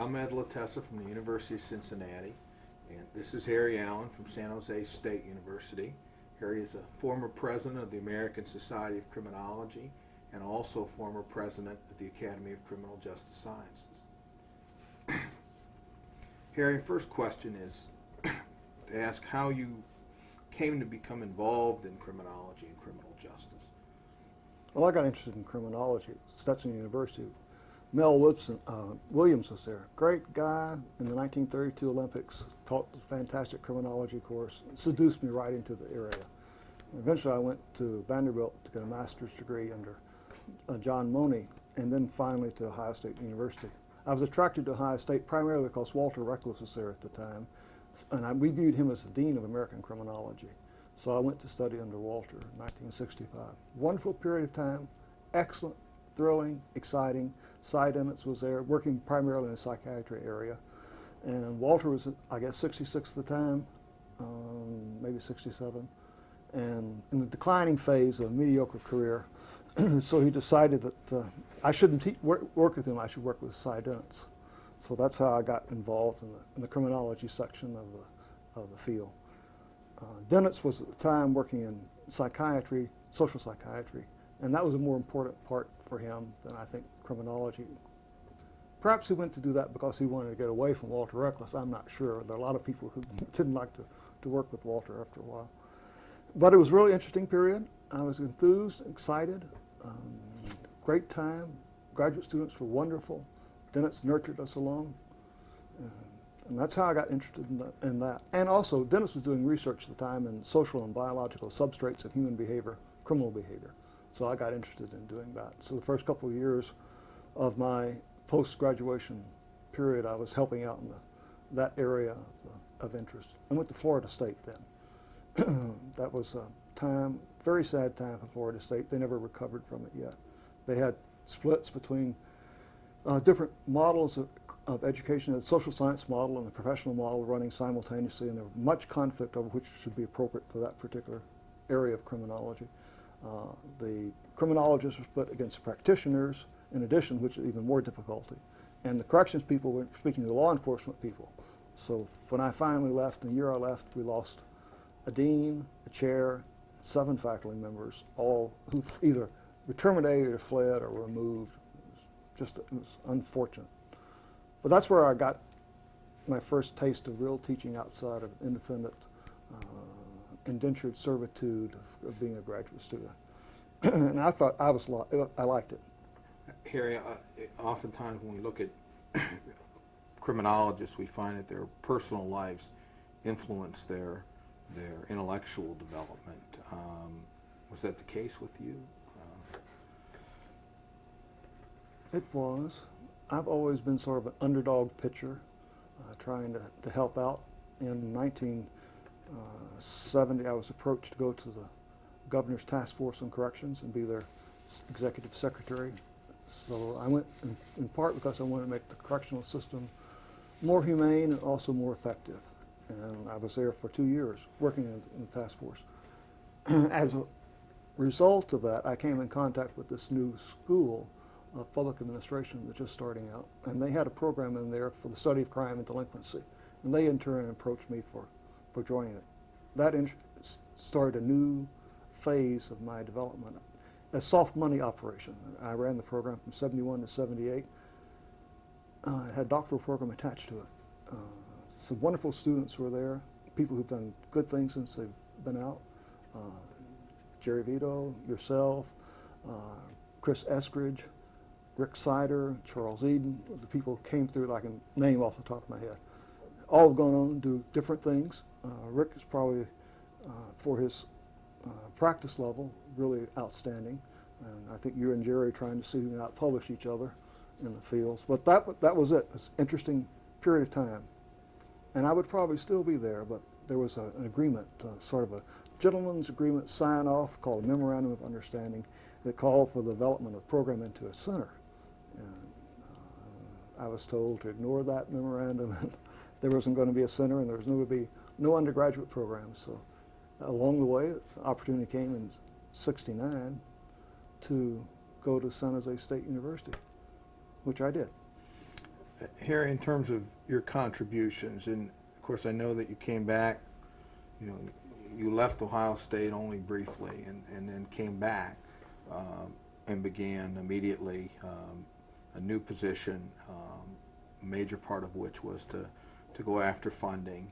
I'm Ed Latessa from the University of Cincinnati, and this is Harry Allen from San Jose State University. Harry is a former president of the American Society of Criminology and also former president of the Academy of Criminal Justice Sciences. Harry, first question is to ask how you came to become involved in criminology and criminal justice. Well, I got interested in criminology at Stetson University. Mel Williams was there. Great guy in the 1932 Olympics, taught a fantastic criminology course, seduced me right into the area. Eventually I went to Vanderbilt to get a master's degree under John Money, and then finally to Ohio State University. I was attracted to Ohio State primarily because Walter Reckless was there at the time, and we viewed him as the dean of American criminology. So I went to study under Walter in 1965. Wonderful period of time, excellent, thrilling, exciting. Cy Dennett was there, working primarily in the psychiatry area. And Walter was, I guess, 66 at the time, maybe 67, and in the declining phase of a mediocre career. So he decided that I shouldn't work with him, I should work with Cy Dennett. So that's how I got involved in the criminology section of the field. Dennett was at the time working in psychiatry, social psychiatry, and that was a more important part for him than I think criminology. Perhaps he went to do that because he wanted to get away from Walter Reckless. I'm not sure. There are a lot of people who didn't like to work with Walter after a while. But it was a really interesting period. I was enthused, excited, great time. Graduate students were wonderful. Dennett nurtured us along. And that's how I got interested in that. And also, Dennett was doing research at the time in social and biological substrates of human behavior, criminal behavior. So I got interested in doing that. So the first couple of years of my post-graduation period, I was helping out in that area of interest. I went to Florida State then. That was a time, very sad time for Florida State. They never recovered from it yet. They had splits between different models of education, the social science model and the professional model running simultaneously, and there was much conflict over which should be appropriate for that particular area of criminology. The criminologists were split against the practitioners, in addition, which is even more difficulty. And the corrections people were speaking to the law enforcement people. So when I finally left, the year I left, we lost a dean, a chair, 7 faculty members, all who either were terminated or fled or removed. It was unfortunate. But that's where I got my first taste of real teaching outside of independent, indentured servitude of being a graduate student. And I thought I liked it. Harry, oftentimes when we look at criminologists, we find that their personal lives influence their intellectual development. Was that the case with you? It was. I've always been sort of an underdog pitcher, trying to help out. In 1970, I was approached to go to the Governor's Task Force on Corrections and be their executive secretary. So I went in part because I wanted to make the correctional system more humane and also more effective. And I was there for 2 years working in the task force. As a result of that, I came in contact with this new school of public administration that's just starting out, and they had a program in there for the study of crime and delinquency, and they in turn approached me for joining it. That started a new phase of my development, a soft money operation. I ran the program from 71 to 78. It had a doctoral program attached to it. Some wonderful students were there, people who've done good things since they've been out. Jerry Vito, yourself, Chris Eskridge, Rick Sider, Charles Eden, the people came through that I can name off the top of my head. All have gone on to do different things. Rick is probably, for his practice level, really outstanding. And I think you and Jerry are trying to see who can out-publish each other in the fields. But that was it. It's an interesting period of time. And I would probably still be there, but there was an agreement, sort of a gentleman's agreement sign-off called a Memorandum of Understanding that called for the development of the program into a center. And I was told to ignore that memorandum, and there wasn't going to be a center, and there was going to be no undergraduate program. So along the way, the opportunity came in '69 to go to San Jose State University, which I did. Harry, in terms of your contributions, and of course I know that you came back, you know, you left Ohio State only briefly and then came back and began immediately a new position, a major part of which was to go after funding.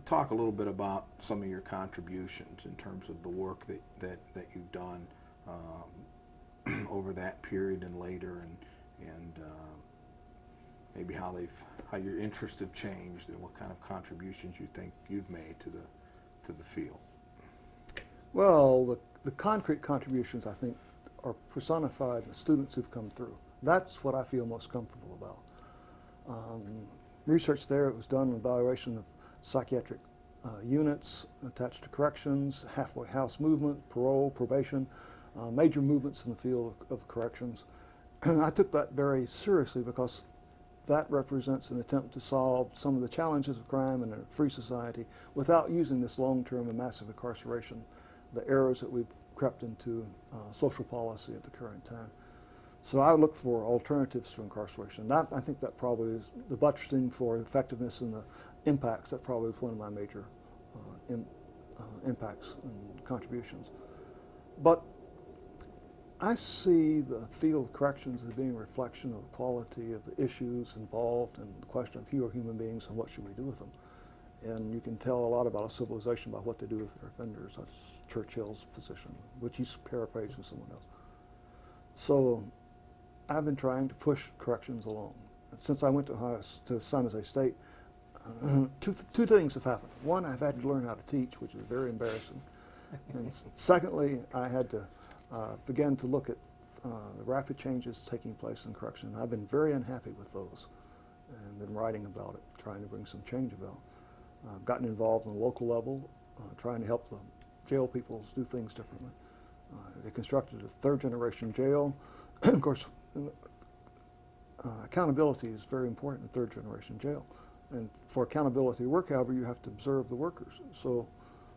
Talk a little bit about some of your contributions in terms of the work that you've done over that period and later, and maybe how your interests have changed and what kind of contributions you think you've made to the field. Well, the concrete contributions, I think, are personified in the students who've come through. That's what I feel most comfortable about. Research there, it was done in evaluation of psychiatric units attached to corrections, halfway house movement, parole, probation, major movements in the field of corrections. I took that very seriously because that represents an attempt to solve some of the challenges of crime in a free society without using this long-term and massive incarceration, the errors that we've crept into social policy at the current time. So I look for alternatives to incarceration. I think that probably is the buttressing for effectiveness and the impacts. That probably is one of my major impacts and contributions. But I see the field of corrections as being a reflection of the quality of the issues involved and the question of who are human beings and what should we do with them. And you can tell a lot about a civilization by what they do with their offenders. That's Churchill's position, which he's paraphrasing someone else. So I've been trying to push corrections along. Since I went to San Jose State, two things have happened. One, I've had to learn how to teach, which is very embarrassing. And secondly, I had to begin to look at the rapid changes taking place in correction. I've been very unhappy with those and been writing about it, trying to bring some change about. I've gotten involved on the local level, trying to help the jail people do things differently. They constructed a third-generation jail. Of course, accountability is very important in third-generation jail. And for accountability to work, however, you have to observe the workers. So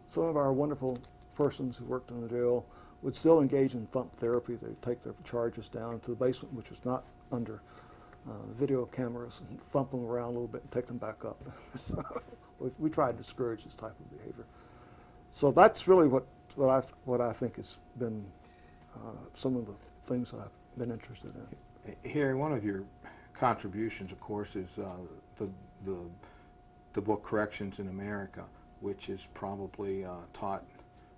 some of our wonderful persons who worked in the jail would still engage in thump therapy. They'd take their charges down to the basement, which was not under video cameras, and thump them around a little bit and take them back up. So we tried to discourage this type of behavior. So that's really what I think has been some of the things that I've been interested in. Harry, one of your contributions, of course, is the book Corrections in America, which has probably taught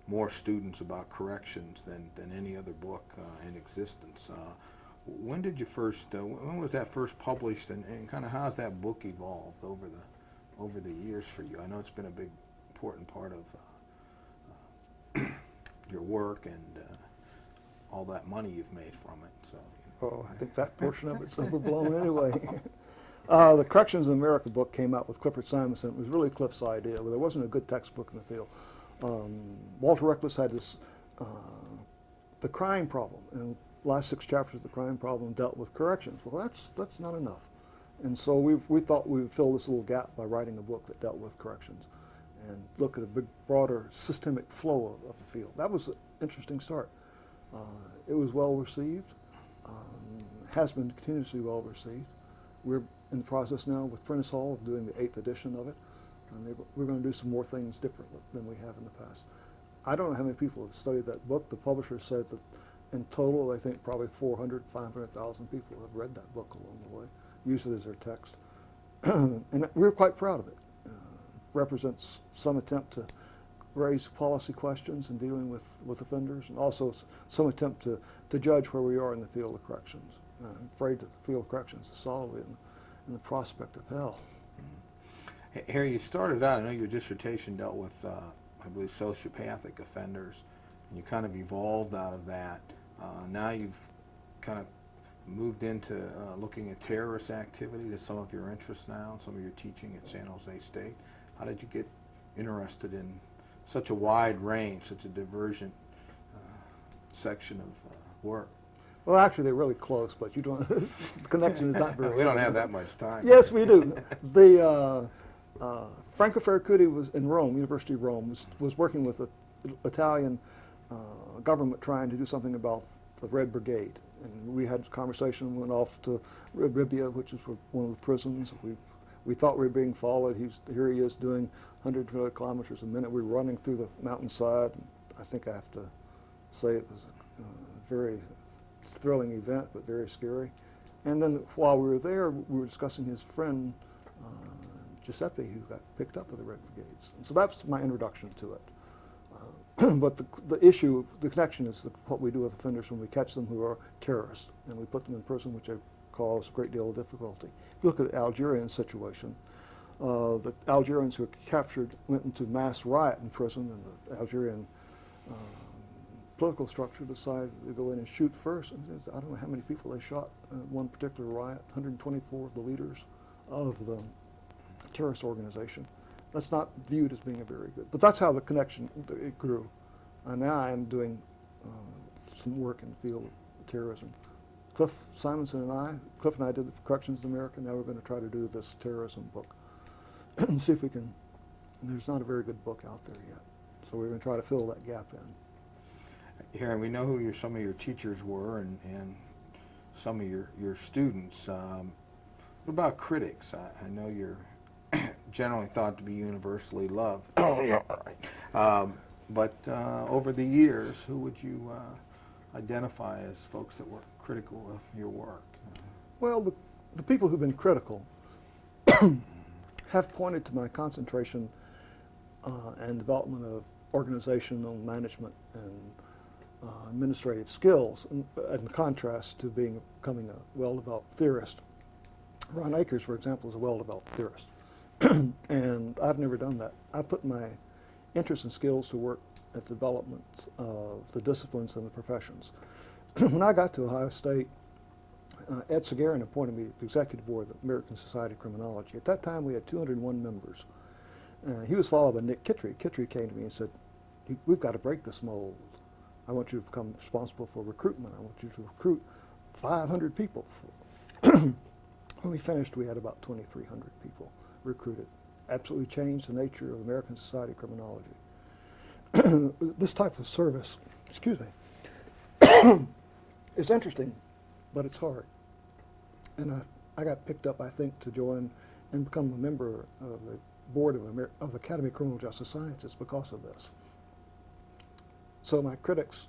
more students about corrections than any other book in existence. When did you when was that first published, and kind of how has that book evolved over the years for you? I know it's been a big, important part of your work and all that money you've made from it. So. Oh, I think that portion of it's overblown anyway. The Corrections in America book came out with Clifford Simonson. It was really Cliff's idea, but there wasn't a good textbook in the field. Walter Reckless had this, the crime problem, and the last 6 chapters of the crime problem dealt with corrections. Well, that's not enough. And so we thought we would fill this little gap by writing a book that dealt with corrections and look at a big, broader systemic flow of the field. That was an interesting start. It was well received, has been continuously well received. We're in the process now with Prentice Hall of doing the 8th edition of it, and we're going to do some more things differently than we have in the past. I don't know how many people have studied that book. The publisher said that in total, I think probably 400, 500,000 people have read that book along the way, used it as their text. And we're quite proud of it. Represents some attempt to raise policy questions in dealing with offenders, and also some attempt to judge where we are in the field of corrections. I'm afraid that the field of corrections is solidly in the prospect of hell. Harry, you started out, I know your dissertation dealt with, I believe, sociopathic offenders, and you kind of evolved out of that. Now you've kind of moved into looking at terrorist activity. That's some of your interests now, some of your teaching at San Jose State. How did you get interested in such a wide range, such a divergent section of work? Well, actually, they're really close, but you don't. The connection is not very. We don't have that much time. Yes, we do. The Franco Ferracuti was in Rome, University of Rome, was working with the Italian government trying to do something about the Red Brigade, And we had a conversation, went off to Libya, which is one of the prisons. We thought we were being followed. Here he is doing 100 kilometers a minute. We were running through the mountainside. I think I have to say it was a very thrilling event, but very scary. And then while we were there, we were discussing his friend, Giuseppe, who got picked up with the Red Brigades. And so that's my introduction to it. But the issue, the connection is what we do with offenders when we catch them who are terrorists, and we put them in prison, which cause a great deal of difficulty. If you look at the Algerian situation, the Algerians who were captured went into mass riot in prison, and the Algerian political structure decided to go in and shoot first. And I don't know how many people they shot in one particular riot, 124 of the leaders of the terrorist organization. That's not viewed as being a very good, but that's how the connection it grew. And now I'm doing some work in the field of terrorism. Cliff and I did the Corrections in America. Now we're going to try to do this terrorism book and see if we can. There's not a very good book out there yet, so we're going to try to fill that gap in. Here, we know who some of your teachers were and some of your students. What about critics? I know you're generally thought to be universally loved. Oh, yeah, right. But over the years, who would you identify as folks that were critical of your work? Well, the people who've been critical have pointed to my concentration and development of organizational management and administrative skills, in contrast to becoming a well-developed theorist. Ron Akers, for example, is a well-developed theorist. And I've never done that. I put my interests and skills to work at the development of the disciplines and the professions. When I got to Ohio State, Ed Segarin appointed me to the executive board of the American Society of Criminology. At that time, we had 201 members. He was followed by Nick Kittry. Kittry came to me and said, "We've got to break this mold. I want you to become responsible for recruitment. I want you to recruit 500 people." When we finished, we had about 2,300 people recruited. Absolutely changed the nature of the American Society of Criminology. This type of service, excuse me, is interesting, but it's hard. And I got picked up, I think, to join and become a member of the board of the Academy of Criminal Justice Sciences because of this. So my critics,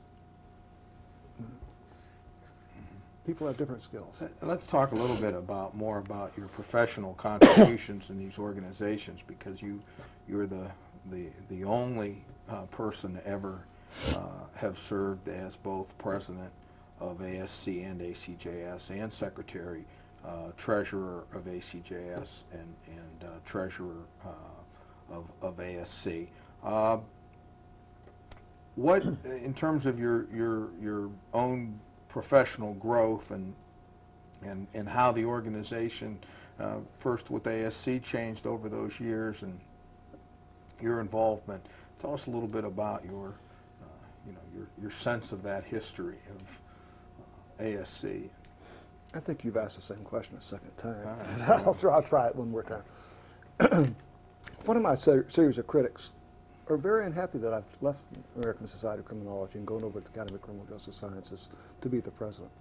people have different skills. Let's talk a little bit more about your professional contributions in these organizations, because you're the only person to ever have served as both president of ASC and ACJS and secretary, treasurer of ACJS and treasurer of ASC. What, in terms of your own professional growth and how the organization, first with ASC, changed over those years and your involvement, tell us a little bit about your sense of that history of ASC. I think you've asked the same question a second time. Right. I'll try it one more time. One of my series of critics are very unhappy that I've left the American Society of Criminology and gone over to the Academy of Criminal Justice Sciences to be the president.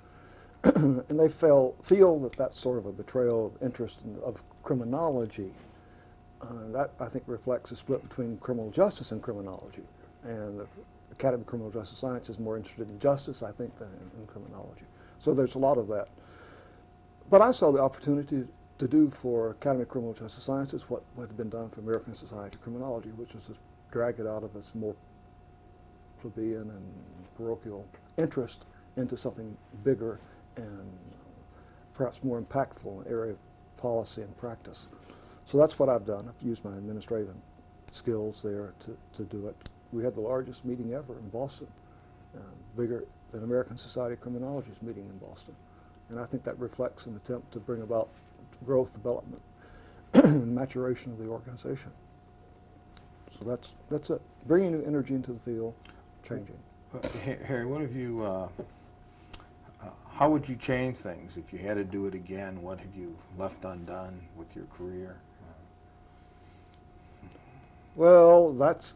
And they feel that that's sort of a betrayal of interest of criminology. That, I think, reflects a split between criminal justice and criminology. And the Academy of Criminal Justice Science is more interested in justice, I think, than in criminology. So there's a lot of that. But I saw the opportunity to do for Academy of Criminal Justice Sciences what had been done for American Society of Criminology, which was to drag it out of its more plebeian and parochial interest into something bigger and perhaps more impactful in the area of policy and practice. So that's what I've done. I've used my administrative skills there to do it. We had the largest meeting ever in Boston, bigger than American Society of Criminology's meeting in Boston. And I think that reflects an attempt to bring about growth, development, and maturation of the organization. So that's it. Bringing new energy into the field, changing. Harry, what have you, how would you change things if you had to do it again? What have you left undone with your career? Well, that's,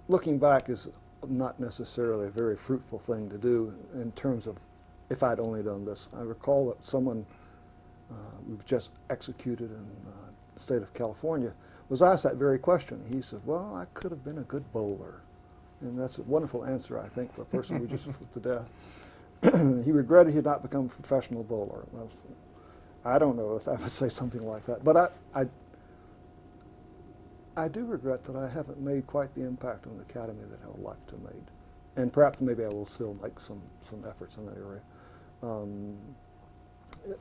looking back, is not necessarily a very fruitful thing to do in terms of if I'd only done this. I recall that someone we've just executed in the state of California was asked that very question. He said, well, I could have been a good bowler. And that's a wonderful answer, I think, for a person we just put to death. He regretted he had not become a professional bowler. I don't know if I would say something like that, but I do regret that I haven't made quite the impact on the academy that I would like to have made. And perhaps maybe I will still make some efforts in that area.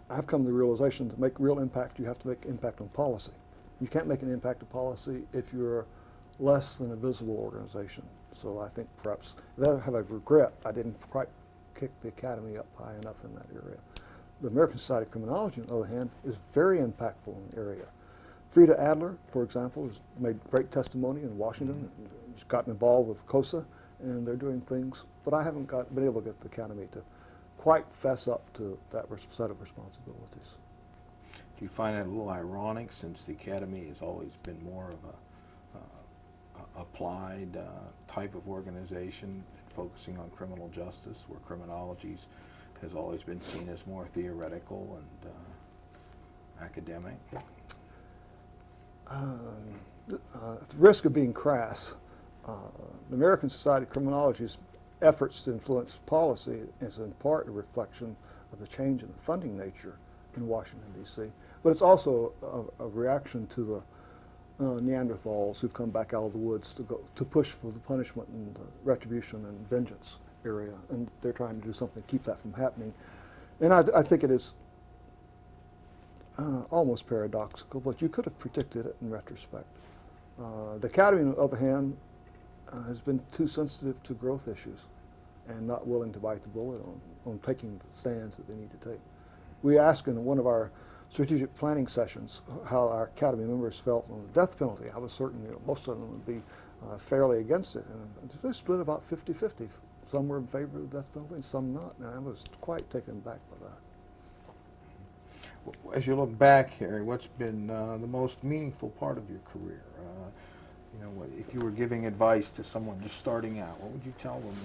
I've come to the realization to make real impact, you have to make impact on policy. You can't make an impact on policy if you're less than a visible organization. So I think perhaps, if I have a regret, I didn't quite kick the academy up high enough in that area. The American Society of Criminology, on the other hand, is very impactful in the area. Frida Adler, for example, has made great testimony in Washington. She's gotten involved with COSA, and they're doing things, but I haven't been able to get the academy to quite fess up to that set of responsibilities. Do you find it a little ironic, since the academy has always been more of a applied type of organization focusing on criminal justice, where criminology has always been seen as more theoretical and academic? At the risk of being crass, the American Society of Criminology's efforts to influence policy is in part a reflection of the change in the funding nature in Washington, D.C., but it's also a reaction to the Neanderthals who've come back out of the woods to push for the punishment and retribution and vengeance area, and they're trying to do something to keep that from happening. And I think it is almost paradoxical, but you could have predicted it in retrospect. The academy, on the other hand, has been too sensitive to growth issues and not willing to bite the bullet on taking the stands that they need to take. We asked in one of our strategic planning sessions how our academy members felt on the death penalty. I was certain most of them would be fairly against it, and they split about 50-50. Some were in favor of the death penalty and some not, and I was quite taken aback by that. As you look back, Harry, what's been the most meaningful part of your career? If you were giving advice to someone just starting out, what would you tell them?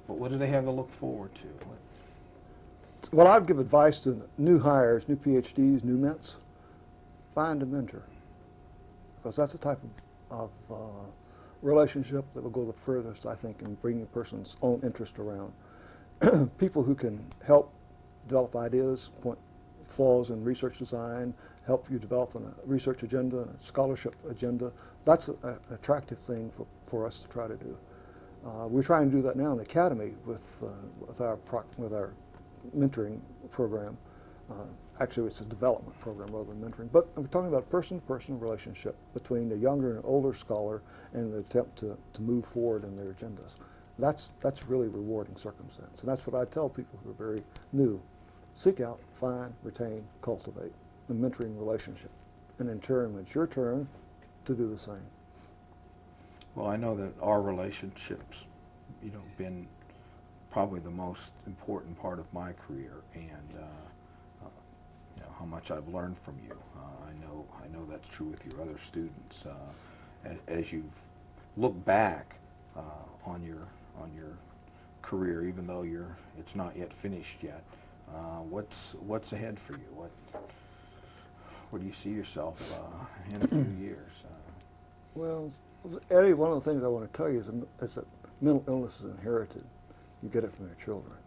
What do they have to look forward to? Well, I'd give advice to new hires, new PhDs, new mints. Find a mentor, because that's the type of relationship that will go the furthest, I think, in bringing a person's own interest around. People who can help develop ideas, point flaws in research design, help you develop a research agenda, and a scholarship agenda. That's an attractive thing for us to try to do. We're trying to do that now in the academy with our mentoring program. Actually, it's a development program rather than mentoring. But we're talking about person-to-person relationship between the younger and older scholar and the attempt to move forward in their agendas. That's really rewarding circumstance. And that's what I tell people who are very new. Seek out, find, retain, cultivate the mentoring relationship. And in turn, it's your turn to do the same. Well, I know that our relationships, been probably the most important part of my career, and how much I've learned from you. I know that's true with your other students. As you've looked back on your career, even though it's not yet finished yet, what's ahead for you? Where do you see yourself in a few years? Well, Eddie, one of the things I want to tell you is that mental illness is inherited. You get it from your children.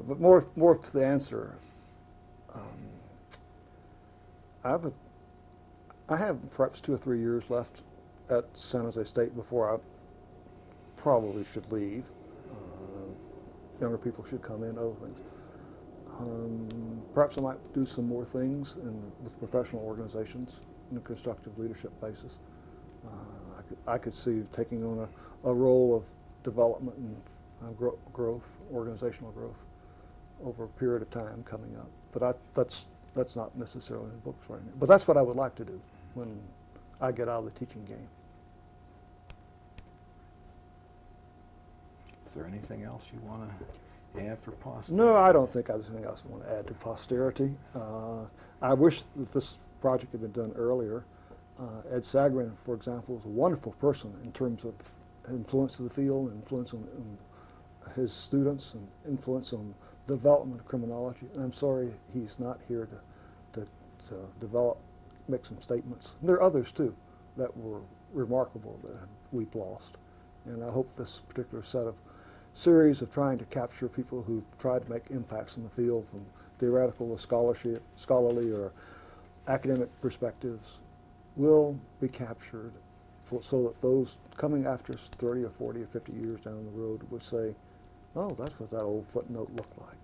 But more to the answer, I have perhaps 2 or 3 years left at San Jose State before I probably should leave. Younger people should come in, other things. Perhaps I might do some more things with professional organizations on a constructive leadership basis. I could see taking on a role of development and growth, organizational growth, over a period of time coming up. But that's not necessarily in the books right now. But that's what I would like to do when I get out of the teaching game. Is there anything else you want to add for posterity? No, I don't think there's anything else I want to add to posterity. I wish that this project had been done earlier. Ed Sagran, for example, is a wonderful person in terms of influence of the field, influence on his students, and influence on development of criminology. And I'm sorry he's not here to make some statements. And there are others too that were remarkable that we've lost. And I hope this particular series of trying to capture people who've tried to make impacts in the field from theoretical to scholarly or academic perspectives will be captured so that those coming after us 30 or 40 or 50 years down the road would say, oh, that's what that old footnote looked like.